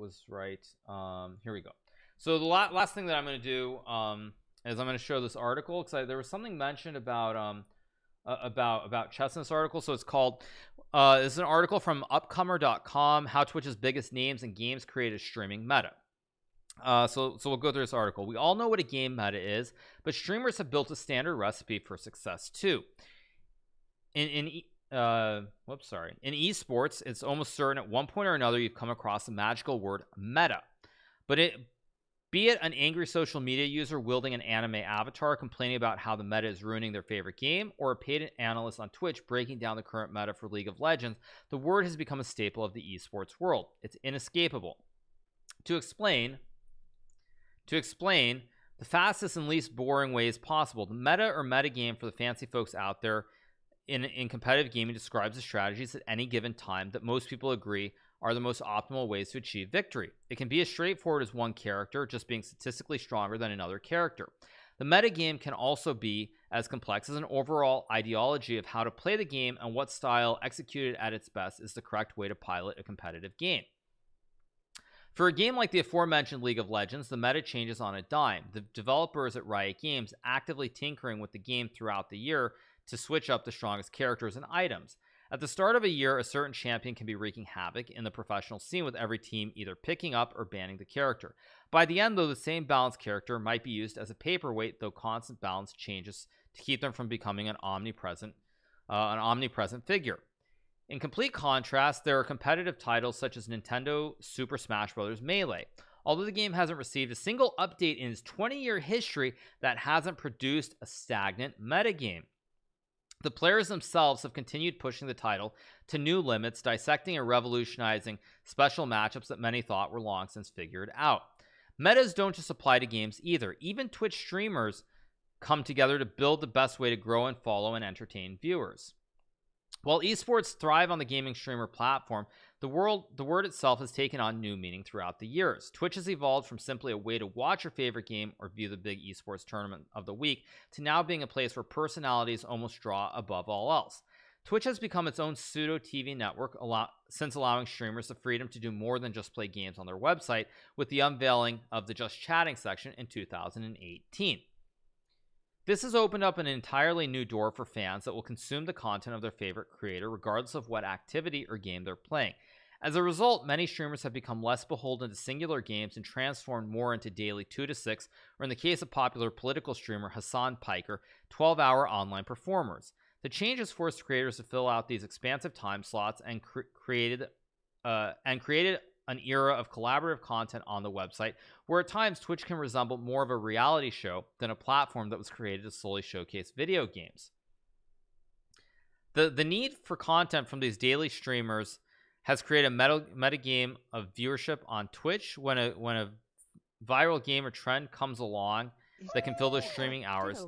was right. Here we go. So the last thing that I'm going to do is I'm going to show this article because there was something mentioned about chess in this article. So it's called this is an article from upcomer.com, how Twitch's biggest names and games create a streaming meta. So we'll go through this article. We all know what a game meta is, but streamers have built a standard recipe for success too. In esports, it's almost certain at one point or another you've come across the magical word meta. But be it an angry social media user wielding an anime avatar complaining about how the meta is ruining their favorite game, or a paid analyst on Twitch breaking down the current meta for League of Legends, the word has become a staple of the esports world. It's inescapable. To explain the fastest and least boring ways possible, the meta or metagame for the fancy folks out there in competitive gaming describes the strategies at any given time that most people agree are the most optimal ways to achieve victory. It can be as straightforward as one character just being statistically stronger than another character. The metagame can also be as complex as an overall ideology of how to play the game and what style executed at its best is the correct way to pilot a competitive game. For a game like the aforementioned League of Legends, the meta changes on a dime. The developers at Riot Games actively tinkering with the game throughout the year to switch up the strongest characters and items. At the start of a year, a certain champion can be wreaking havoc in the professional scene, with every team either picking up or banning the character. By the end, though, the same balanced character might be used as a paperweight, though constant balance changes to keep them from becoming an omnipresent figure. In complete contrast, there are competitive titles such as Nintendo Super Smash Bros. Melee. Although the game hasn't received a single update in its 20-year history, that hasn't produced a stagnant metagame. The players themselves have continued pushing the title to new limits, dissecting and revolutionizing special matchups that many thought were long since figured out. Metas don't just apply to games either. Even Twitch streamers come together to build the best way to grow and follow and entertain viewers. While esports thrive on the gaming streamer platform, the word itself has taken on new meaning throughout the years. Twitch has evolved from simply a way to watch your favorite game or view the big esports tournament of the week to now being a place where personalities almost draw above all else. Twitch has become its own pseudo TV network, since allowing streamers the freedom to do more than just play games on their website, with the unveiling of the Just Chatting section in 2018. This has opened up an entirely new door for fans that will consume the content of their favorite creator regardless of what activity or game they're playing. As a result, many streamers have become less beholden to singular games and transformed more into daily 2 to 6, or in the case of popular political streamer Hassan Piker, 12-hour online performers. The change has forced creators to fill out these expansive time slots and created an era of collaborative content on the website, where at times Twitch can resemble more of a reality show than a platform that was created to solely showcase video games. The need for content from these daily streamers has created a metagame of viewership on Twitch. When a viral game or trend comes along that can fill those streaming hours,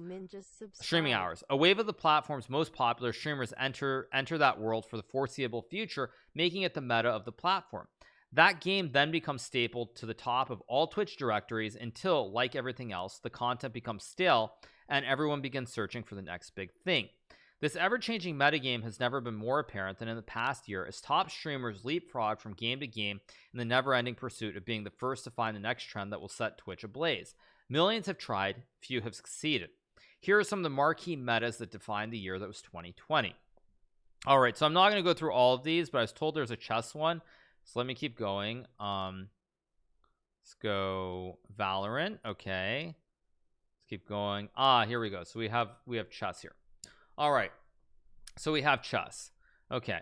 a wave of the platform's most popular streamers enter that world for the foreseeable future, making it the meta of the platform. That game then becomes stapled to the top of all Twitch directories until, like everything else, the content becomes stale and everyone begins searching for the next big thing. This ever-changing metagame has never been more apparent than in the past year, as top streamers leapfrog from game to game in the never-ending pursuit of being the first to find the next trend that will set Twitch ablaze. Millions have tried, few have succeeded. Here are some of the marquee metas that defined the year that was 2020. Alright, so I'm not going to go through all of these, but I was told there's a chess one, so let me keep going. Let's go Valorant. Okay, let's keep going. Here we go. So we have chess here. All right, so we have chess. Okay,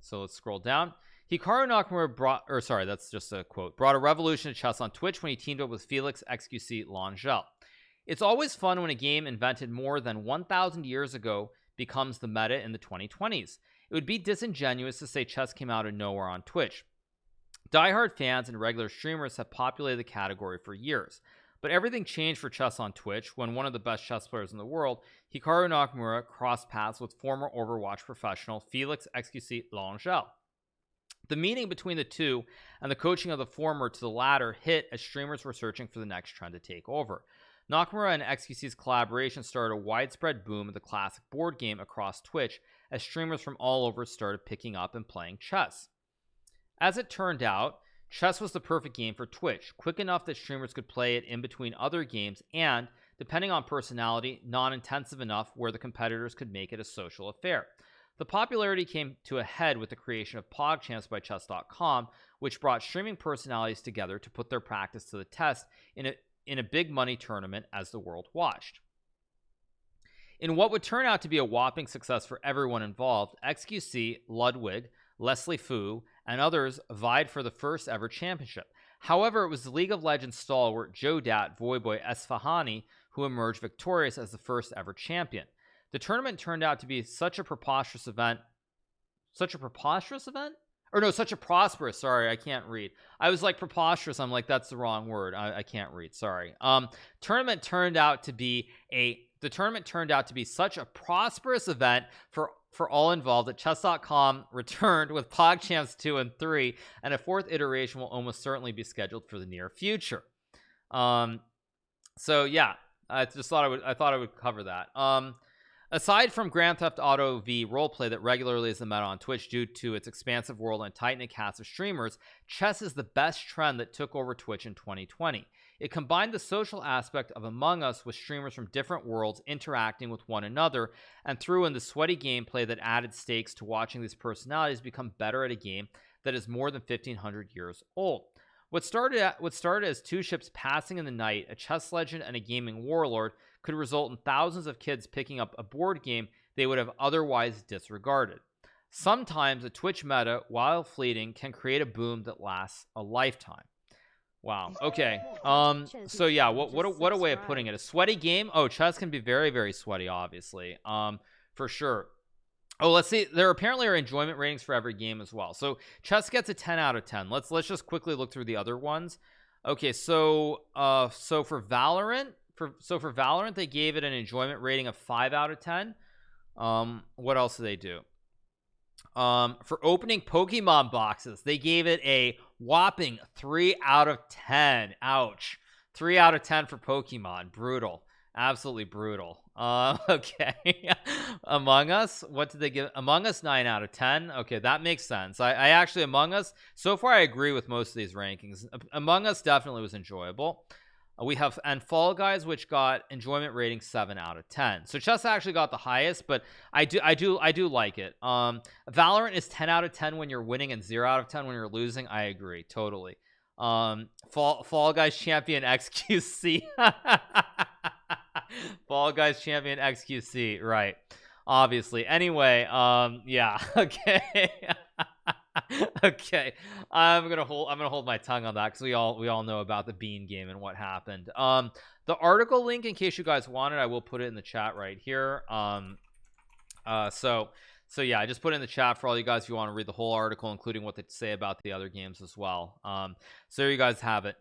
so let's scroll down. Hikaru Nakamura that's just a quote, brought a revolution to chess on Twitch when he teamed up with Felix XQC Langell. It's always fun when a game invented more than 1,000 years ago becomes the meta in the 2020s. It would be disingenuous to say chess came out of nowhere on Twitch. Diehard fans and regular streamers have populated the category for years. But everything changed for chess on Twitch when one of the best chess players in the world, Hikaru Nakamura, crossed paths with former Overwatch professional Felix XQC Langell. The meeting between the two and the coaching of the former to the latter hit as streamers were searching for the next trend to take over. Nakamura and XQC's collaboration started a widespread boom of the classic board game across Twitch as streamers from all over started picking up and playing chess. As it turned out, Chess was the perfect game for Twitch, quick enough that streamers could play it in between other games, and depending on personality, non-intensive enough where the competitors could make it a social affair. The popularity came to a head with the creation of PogChamps by Chess.com, which brought streaming personalities together to put their practice to the test in a big money tournament as the world watched. In what would turn out to be a whopping success for everyone involved, XQC, Ludwig, Leslie Fu, and others vied for the first ever championship. However, it was the League of Legends stalwart Jodat Voyboy Esfahani who emerged victorious as the first ever champion. The tournament turned out to be such a prosperous, sorry, I can't read. I was like preposterous, I'm like, that's the wrong word. I can't read, sorry. The tournament turned out to be such a prosperous event for all involved that Chess.com returned with PogChamps 2 and 3, and a fourth iteration will almost certainly be scheduled for the near future. So yeah, I thought I would cover that. Aside from Grand Theft Auto V roleplay that regularly is the meta on Twitch due to its expansive world and tight-knit cast of streamers, chess is the best trend that took over Twitch in 2020. It combined the social aspect of Among Us with streamers from different worlds interacting with one another, and threw in the sweaty gameplay that added stakes to watching these personalities become better at a game that is more than 1,500 years old. What started as two ships passing in the night, a chess legend and a gaming warlord, could result in thousands of kids picking up a board game they would have otherwise disregarded. Sometimes a Twitch meta, while fleeting, can create a boom that lasts a lifetime. Wow. Okay. So yeah, what a way of putting it. A sweaty game. Oh, chess can be very, very sweaty, obviously. For sure. Oh, let's see. There apparently are enjoyment ratings for every game as well. So chess gets a 10 out of 10. Let's just quickly look through the other ones. Okay, so for Valorant, they gave it an enjoyment rating of 5 out of 10. What else do they do? For opening Pokemon boxes, they gave it a whopping 3 out of 10. Ouch. 3 out of 10 for Pokemon. Brutal. Absolutely brutal. Okay. Among Us, what did they give? Among Us, 9 out of 10. Okay, that makes sense. I actually, Among Us, so far I agree with most of these rankings. Among Us definitely was enjoyable. We have and Fall Guys, which got enjoyment rating 7 out of 10. So chess actually got the highest, but I do like it. Valorant is 10 out of 10 when you're winning and 0 out of 10 when you're losing. I agree totally. Fall Guys champion XQC. Fall Guys champion XQC, right? Obviously. Anyway, yeah. Okay. Okay, I'm gonna hold my tongue on that because we all know about the Bean game and what happened. The article link, in case you guys want it, I will put it in the chat right here. So yeah, I just put it in the chat for all you guys if you want to read the whole article, including what they say about the other games as well. So you guys have it.